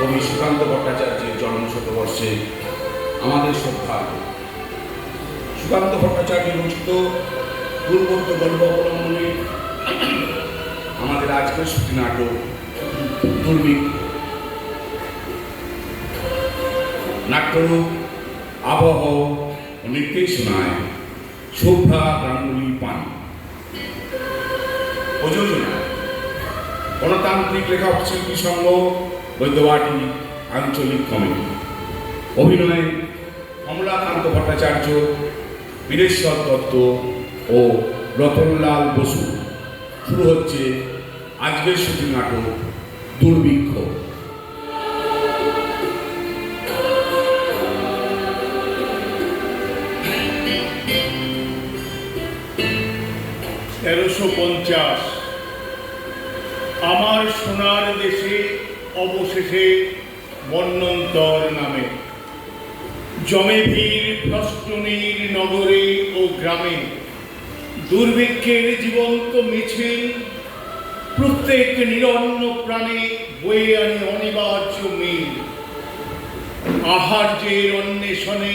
কবি সুকান্ত ভট্টাচার্যের জন্মশতবর্ষে আমাদের শ্রদ্ধা। সুকান্ত ভট্টাচার্য রচিত পূর্বত্ব গল্প অবলম্বনে আমাদের আজকের শ্রুতি নাটক দুর্ভিক্ষ। নাট্যরূপ আবহ ও নির্দেশনায় শোভা গাঙ্গুলি পান। প্রযোজনা গণতান্ত্রিক লেখক শিল্পী সংঘ বৈদ্যবাটি আঞ্চলিক কমিটি। অভিনয়ে কমলাকান্ত ভট্টাচার্য, বীরেশ্বর দত্ত ও রতনলাল বসু। শুরু হচ্ছে আজকের শ্রুতি নাটক দুর্ভিক্ষ। আমার সোনার দেশে অবশেষে বন্যন্তর নামে জমে ভিড় ভ্রষ্টনীর নগরে ও গ্রামে। দুর্ভিক্ষের জীবন্ত মিছিল প্রত্যেক নিরন্ন প্রাণে বয়ে আনে অনিবার্য মিল। আহার্যের অন্বেষণে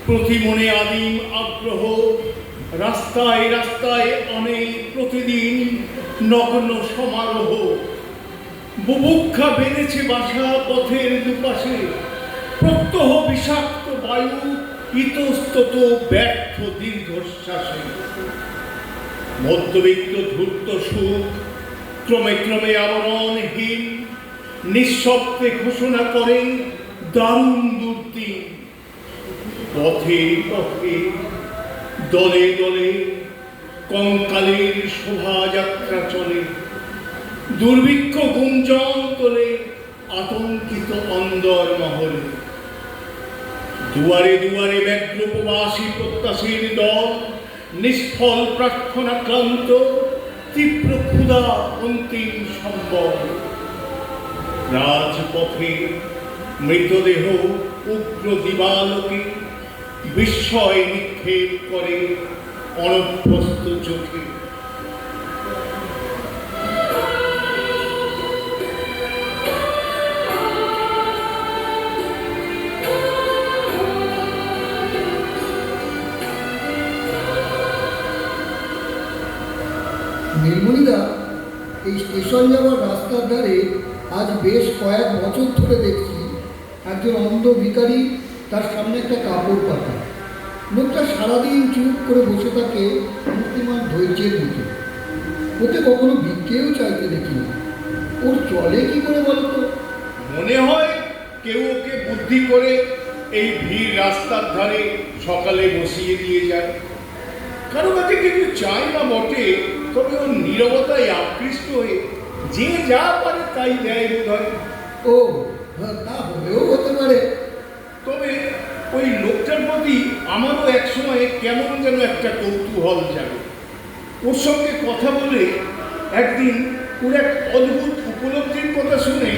প্রতিমনে আদিম আগ্রহ। রাস্তায় রাস্তায় অনেক প্রতিদিন নগ্ন সমারোহ। বুভুক্ষা বেড়েছে বাসা পথের দুপাশে। প্রত্যহ বিষাক্ত বায়ু ইতস্তত ব্যর্থ দীর্ঘশ্বাসে। মধ্যবিত্ত ধূর্ত সুখ ক্রমে ক্রমে আবরণহীন নিঃশব্দে ঘোষণা করেন দারুণ দুর্দিন। পথে পথে দলে দলে কঙ্কালের শোভাযাত্রা চলে। দুর্ভিক্ষ গুঞ্জন তোলে আতঙ্কিত অন্দর মহলে। দুয়ারে দুয়ারে ব্যগ্র উপবাসী প্রত্যাশীর দল। নিষ্ফল প্রার্থনা ক্লান্ত তীব্র ক্ষুধা অন্তিম সম্বল। রাজপথে মৃতদেহ উগ্র দিবালোকে বিস্ময় নিক্ষেপ করে অনভ্যস্ত চোখে। নীলমণিদা, এই স্টেশন যাওয়ার রাস্তার ধারে আজ বেশ কয়েক বছর ধরে দেখছি একজন অন্ধ ভিখারি তার সামনে একটা কাপড় পাতা। লোকটা সারাদিন চুপ করে বসে থাকে মূর্তিমান ধৈর্যের মতো। ওকে কখনো ভিক্ষেও চাইতে দেখি না। ওর চলে কি করে বলতো? মনে হয় কেউ ওকে বুদ্ধি করে এই ভিড় রাস্তার ধারে সকালে বসিয়ে দিয়ে যায়। কারো কাছে কিছু চায় না বটে, তবে ওর নীরবতায় আকৃষ্ট হয়ে যে যা পারে তাই দেয় বোধ হয়। ও তা হলেও হতে পারে। তবে ওই লোকটার প্রতি আমারও এক সময় কেমন যেন একটা কৌতূহল জাগে। ওর সঙ্গে কথা বলে একদিন ওর এক অদ্ভুত উপলব্ধির কথা শুনে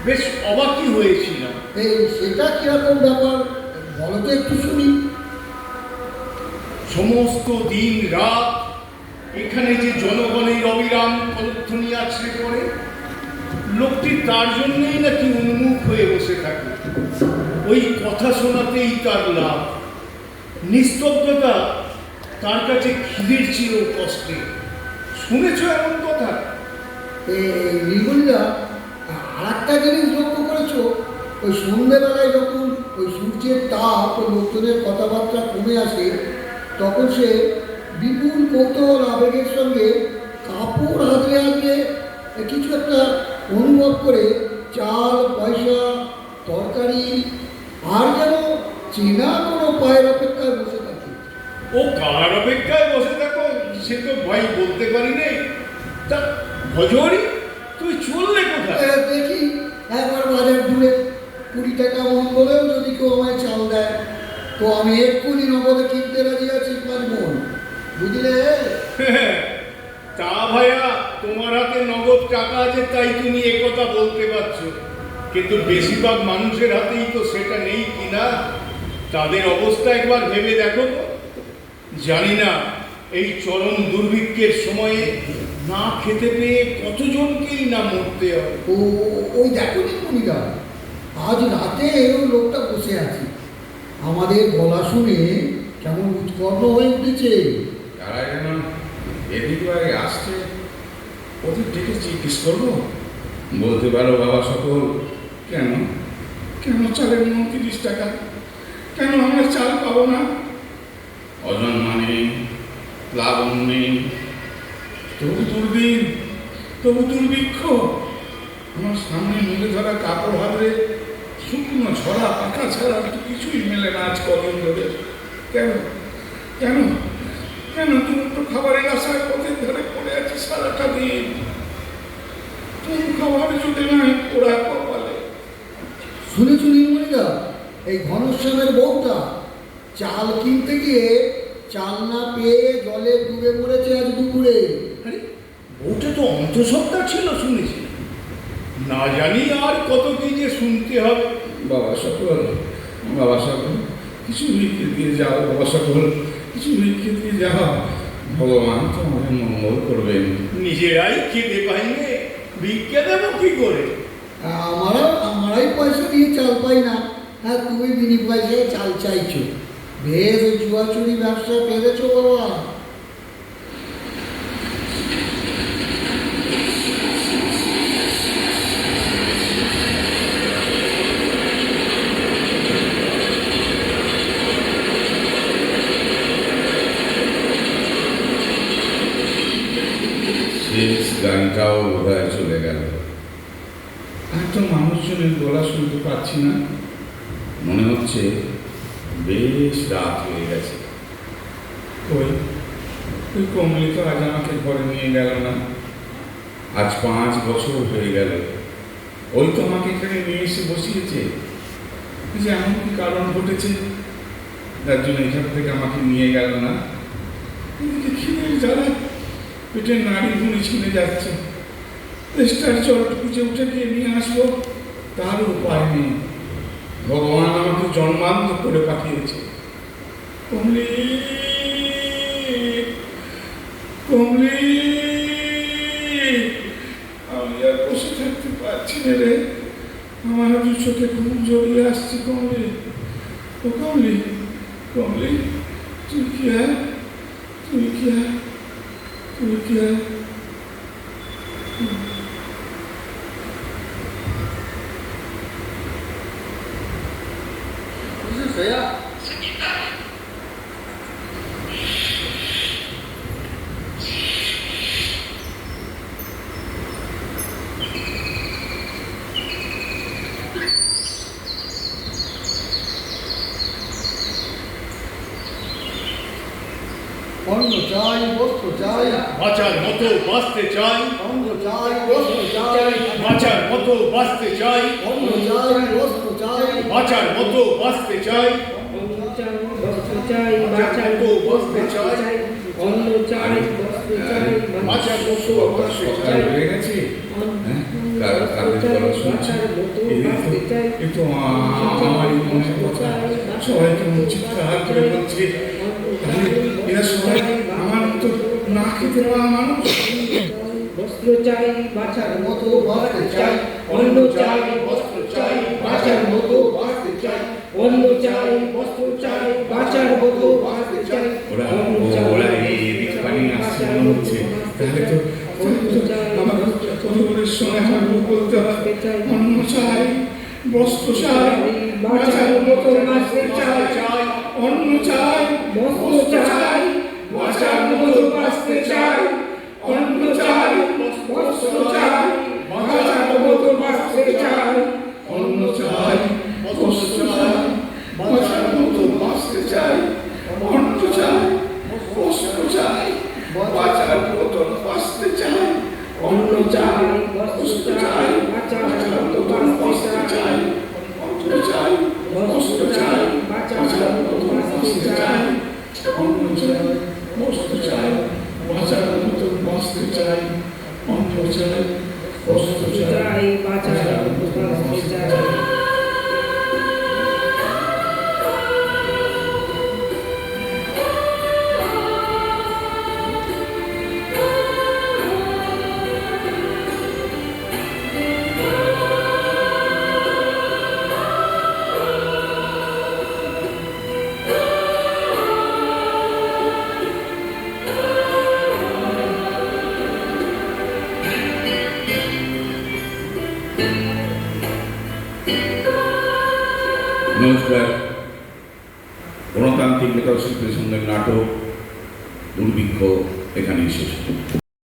বেশ অবাকই হয়েছিলাম। এই সেটা কিরকম ব্যাপার বলো তো একটু শুনি। সমস্ত দিন রাত এখানে যে জনগণের অবিরাম কলধ্বনি আছড়ে পড়ে, লোকটি তার জন্যই নাকি উন্মুখ হয়ে বসে থাকে। ওই কথা শোনাতেই তার লাভ। নিস্তব্ধতা তার কাছে খিদের ছিল কষ্টে। শুনেছ এমন কথা? নীলমণিদা, আর একটা জিনিস লক্ষ্য করেছো? ওই সন্ধ্যেবেলায় যখন ওই সূর্যের তাপ ও লোকজনের কথাবার্তা কমে আসে, তখন সে বিপুল কৌতূহল আবেগের সঙ্গে কাপড় হাতড়ে হাতড়ে কিছু একটা অনুভব করে চাল পয়সা তরকারি আর যেন চেনা কোনো পায়ের অপেক্ষায় বসে থাকে। ও কার অপেক্ষায় বসে থাকো সে তো ভাই বলতে পারি নেই। তা ভজরি, তুই চললে কোথায়? দেখি একবার বাজার দূরে 20 টাকা মন বলেও যদি কেউ আমায় চাল দেয় তো আমি এক্ষুনি নগদে কিনতে রাজি আছি 5 মন, বুঝলে? তা ভাইয়া, তোমার হাতে নগদ টাকা আছে তাই তুমি একথা বলতে পারছো, কিন্তু বেশিরভাগ মানুষের হাতেই তো সেটা নেই কিনা। তাদের অবস্থা একবার ভেবে দেখো তো। জানি না এই চরম দুর্ভিক্ষের সময়ে না খেতে পেয়ে কতজনকেই না মরতে হয়। ও ওই দেখো নীলমণিদা, আজ রাতে ওই লোকটা বসে আছে, আমাদের গলা শুনে কেমন উৎকর্ণ হয়ে উঠেছে। তারা যেন এদিক আগে আসছে, ওদের ডেকে জিজ্ঞেস করবো, বলতে পারো বাবা সকল, কেন কেন চালের মন 30 টাকা, কেন আমরা চাল পাবো না? অজন্মা নেই, প্লাবন নেই, তবু দুর্দিন, তবু দুর্ভিক্ষ। আমার সামনে মেলে ধরা কাপড় হাতে শুকনো ঝরা পাকা ছাড়া আর তো কিছুই মেলে না আজ কদিন ধরে। কেন কেন কেন তুমি তো খাবারের আশায় পথের ধারে পড়ে আছি সারাটা দিন, তুমি খাবার জুটে নাই পোড়া কপালে। শুনেছ নীলমণিদা, এই ঘনশ্যামের বউটা চাল কিনতে গিয়ে চাল না পেয়ে জলে ডুবে মরেছে আজ দুপুরে। আরে ওটা তো অন্তঃসত্ত্বা ছিল শুনেছি, না জানি আর কত কি যে শুনতে হবে। বাবা সকল, বাবা সকল, কিছু ভিক্ষে দিয়ে যাও, বাবা সকল কিছু ভিক্ষে দিয়ে যাও, ভগবান তোমাদের মঙ্গল করবেন। নিজেরাই খেতে পাইলে ভিক্ষা দেবো কি করে? আমরাই পয়সা দিয়ে চাল পাই না, হ্যাঁ তুমি বিনি পয়সায় চাল চাইছো। বেশ জুয়াচুরি ব্যবসা পেরেছো বাবা। শেষ গানটাও বোধহয় চলে গেল। আর তো মানুষজনের গলা শুনতে পাচ্ছি না, মনে হচ্ছে বেশ রাত হয়ে গেছে। ওই ওই কমলি তো আজ আমাকে ঘরে নিয়ে গেল না, আজ 5 বছর হয়ে গেল। ওই তো আমাকে এখানে নিয়ে এসে বসিয়েছে, যে এমন কি কারণ ঘটেছে যার জন্য এখান থেকে আমাকে নিয়ে গেল না। এদিকে খিদের জ্বালা, পেটের নাড়ি ভুঁড়ি ছিঁড়ে যাচ্ছে, চেষ্টার চট খুঁজে উঠে গিয়ে নিয়ে আসবো, তার উপায় নেই। ভগবান আমাকে জন্মান্ত করে পাঠিয়েছে। কমলি, কমলি, আমি আর বসে থাকতে পারছি না রে, আমার দু চোখে ঘুম জড়িয়ে আসছে। কমলি, ও কমলি, কমলি, তুই কি আর, তুই কি আর, তুই কি আর? অন্ন চাই, বস্ত্র চাই, বাঁচার মতো বাঁচতে চাই, অন্ন চাই, বস্ত্র চাই, বাঁচার মতো বাঁচতে চাই, অন্ন চাই, বস্ত্র চাই, বাঁচার মতো বাঁচতে চাই, অন্ন চাই, বস্ত্র চাই, বাঁচার মতো বাঁচতে চাই, অন্ন চাই, বস্ত্র চাই, বাঁচার মতো বাঁচতে সকাল চাই। হয়ে গেছে, হ্যাঁ, কাদের গলা শুনছি, একটু আমারই মনের কথা সবাই কেমন চিৎকার করে বলছে। তাহলে এরা সবাই আমার মতো না খেতে পাওয়া মানুষ। বস্ত্র চাই, বাঁচার মতো বাঁচতে চাই, অন্ন চাই, বস্ত্র চাই, বাঁচার মতো বাঁচতে চাই, অন্ন চাই, বস্ত্র চাই, বাঁচার মতো বাঁচতে চাই, ওরা এদিক পানি আসছে মনে হচ্ছে। তাহলে তো আমার পরিবারের সঙ্গে আমার বলতে হবে, অন্ন চাই, বস্ত্র চাই, বাঁচার মতো বাঁচতে চাই, অন্ন চাই, বস্ত্র চাই, বাঁচার মতো বাঁচতে চাই, অন্ন চাই, বস্ত্র চাই, বাঁচার মতো বাঁচতে চাই, অন্ন চাই, বস্ত্র চাই, বাঁচার মতো বাঁচতে চাই, অন্ন চাই, বস্ত্র চাই, বাঁচার মতো বাঁচতে চাই, অন্ন চাই, বস্ত্র চাই, বাঁচার মতো বাঁচতে চাই, অন্ন চাই, বস্ত্র চাই, বাঁচার মতো বাঁচতে চাই, অন্ন চাই, বস্ত্র চাই, বাঁচার মতো বাঁচতে চাই, অন্ন চাই, বস্ত্র চাই, বাঁচার মতো বাঁচতে চাই। নমস্কার। গণতান্ত্রিক লেখক শিল্পী সঙ্গে নাটক দুর্ভিক্ষ এখানেই শেষ।